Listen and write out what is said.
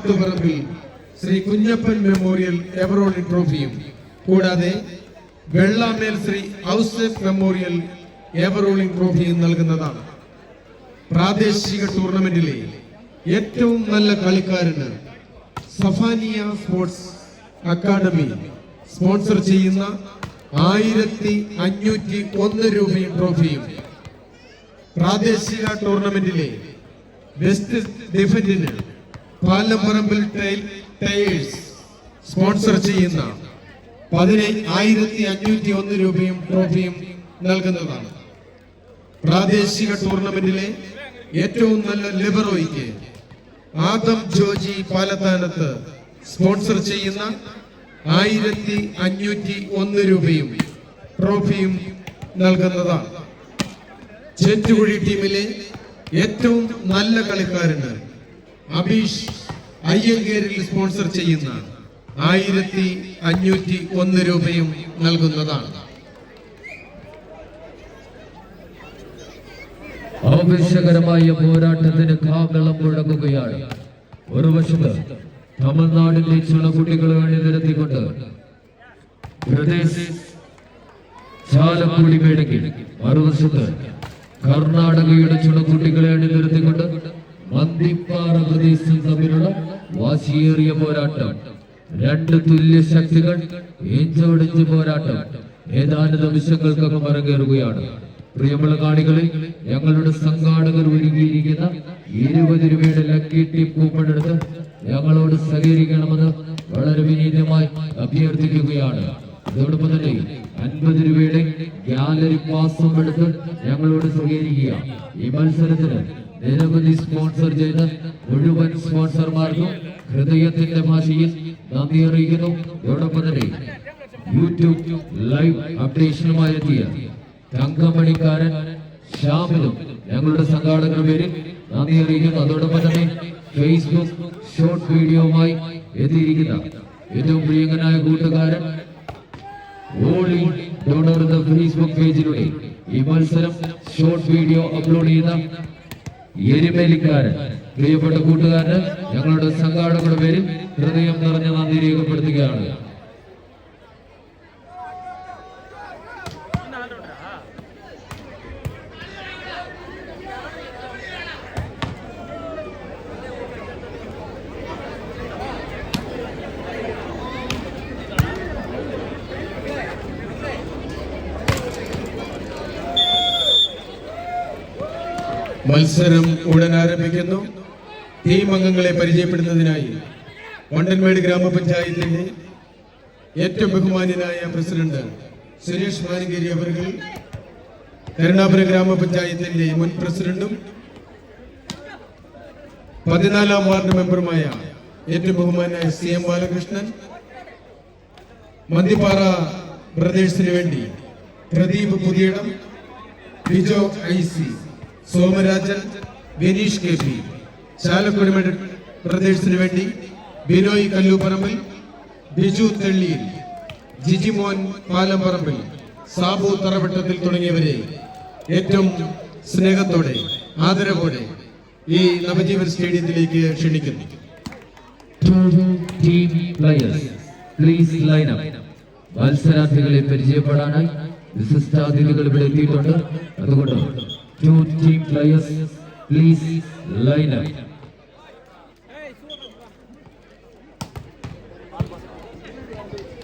Kattuparambil Shri Kunjappan memorial ever rolling ട്രോഫിയും കൂടാതെ വെള്ളാമേൽ Shri Ouseph memorial ever rolling ട്രോഫിയും നൽകുന്നതാണ്. പ്രാദേശിക ടൂർണമെന്റിലെ ഏറ്റവും നല്ല കളിക്കാരന് സഫാനിയ സ്പോർട്സ് അക്കാദമി സ്പോൺസർ ചെയ്യുന്ന 1501 രൂപയും ട്രോഫിയും, പ്രാദേശിക ടൂർണമെന്റിലെ ബെസ്റ്റ് ഡിഫൻഡിന് പാലംപറമ്പിൽ ടയേഴ്സ് സ്പോൺസർ ചെയ്യുന്ന 1501 രൂപയും ട്രോഫിയും നൽകുന്നതാണ്. പ്രാദേശിക ടൂർണമെന്റിലെ ഏറ്റവും നല്ല ലിബറോയ്ക്ക് ആദം ജോജി പാലത്താനത്ത് സ്പോൺസർ ചെയ്യുന്ന 1501 രൂപയും ട്രോഫിയും നൽകുന്നതാണ്. ചേറ്റുകുഴി ടീമിലെ ഏറ്റവും നല്ല കളിക്കാരന് അബീഷ് അയ്യങ്കേരിൽ സ്പോൺസർ ചെയ്യുന്ന 1501 രൂപയും നൽകുന്നതാണ്. ആവേശകരമായ പോരാട്ടത്തിന് കാഹളം മുഴങ്ങുകയാണ്. ഒരു വശത്ത് തമിഴ്നാടിന്റെ ചുണക്കുട്ടികളെ അണിനിരത്തിക്കൊണ്ട് പ്രദേശ് ചാലക്കുടി വേണമെങ്കിൽ, മറുവശത്ത് കർണാടകയുടെ ചുണക്കുട്ടികളെ അണിനിരത്തിക്കൊണ്ട് മന്ദിപ്പാറ പ്രദേശം തമ്മിലുള്ള വാശിയേറിയ പോരാട്ടം. രണ്ട് തുല്യ ശക്തികൾ ഏഞ്ചോടിഞ്ച് പോരാട്ടം ഏതാനും നിമിഷങ്ങൾക്കൊക്കെ മറങ്ങേറുകയാണ്. പ്രിയമുള്ള കാണികളെ, ഞങ്ങളുടെ സംഘാടകർ ഒരുക്കിയിരിക്കുന്ന 20 രൂപയുടെ ലക്കി ടിപ്പ് കൂപ്പൺ എടുത്ത് ഞങ്ങളോട് സഹകരിക്കണമെന്ന് വളരെ വിനീതമായി അഭ്യർത്ഥിക്കുകയാണ്. അതോടൊപ്പം തന്നെ 50 രൂപയുടെ ഗാലറി പാസും എടുത്ത് ഞങ്ങളോട് സഹകരിക്കുക. ഈ മത്സരത്തിന് നിരവധി സ്പോൺസർ ചെയ്ത മുഴുവൻ സ്പോൺസർമാർക്കും ഹൃദയത്തിന്റെ ഭാഷയിൽ നന്ദി അറിയിക്കുന്നു. അതോടൊപ്പം തന്നെ യൂട്യൂബ് ലൈവ് അപ്ഡേഷനുമായി എത്തിയ തങ്കമണിക്കാരൻ ശ്യാമിലും ഞങ്ങളുടെ സംഘാടകരുടെ പേരിൽ നന്ദി അറിയിക്കുന്നു. അതോടൊപ്പം തന്നെ ഫേസ്ബുക്ക് ഷോർട്ട് വീഡിയോയുമായി എത്തിയിരിക്കുന്ന ഏറ്റവും പ്രിയങ്കനായ കൂട്ടുകാരൻ ഓളി ഡോണർ എന്ന ഫേസ്ബുക്ക് പേജിലൂടെ ഈ മത്സരം ഷോർട്ട് വീഡിയോ അപ്ലോഡ് ചെയ്യുന്ന എരുമേലിക്കാരൻ പ്രിയപ്പെട്ട കൂട്ടുകാരന് ഞങ്ങളുടെ സംഘാടകരുടെ പേരിൽ ഹൃദയം നിറഞ്ഞ നന്ദി രേഖപ്പെടുത്തുകയാണ്. മത്സരം ഉടൻ ആരംഭിക്കുന്നു. ടീം അംഗങ്ങളെ പരിചയപ്പെടുന്നതിനായി വണ്ടൻമേട് ഗ്രാമപഞ്ചായത്തിന്റെ ഏറ്റവും ബഹുമാന്യനായ പ്രസിഡന്റ് സുരേഷ് മാനഗേരി അവർകൾ, കരുണാപുരം ഗ്രാമപഞ്ചായത്തിന്റെ മുൻ പ്രസിഡന്റും 14ാം വാർഡ് മെമ്പറുമായ ഏറ്റവും ബഹുമാന്യനായ CM ബാലകൃഷ്ണൻ, മന്ദിപ്പാറ ബ്രദേഴ്സിന് വേണ്ടി പ്രദീപ് പുതിയടം, ബിജോ IC, സോമരാജൻ, വിനീഷ് KP, ചാലക്കുടി പ്രദേശത്തിന് വേണ്ടി ബിനോയ് കല്ലൂപ്പറമ്പിൽ, ബിജു തെള്ളിയിൽ, ജിജിമോൻ പാലംപറമ്പിൽ, സാബു തറവട്ടത്തിൽ തുടങ്ങിയവരെ ഏറ്റവും സ്നേഹത്തോടെ ആദരവോടെ ഈ നവജീവൻ സ്റ്റേഡിയത്തിലേക്ക് ക്ഷണിക്കുന്നു. മത്സരാർത്ഥികളെ പരിചയപ്പെടാനായി വിശിഷ്ടാതിഥികൾ ഇവിടെ എത്തിയിട്ടുണ്ട്. അതുകൊണ്ട് 2 team players, please line up.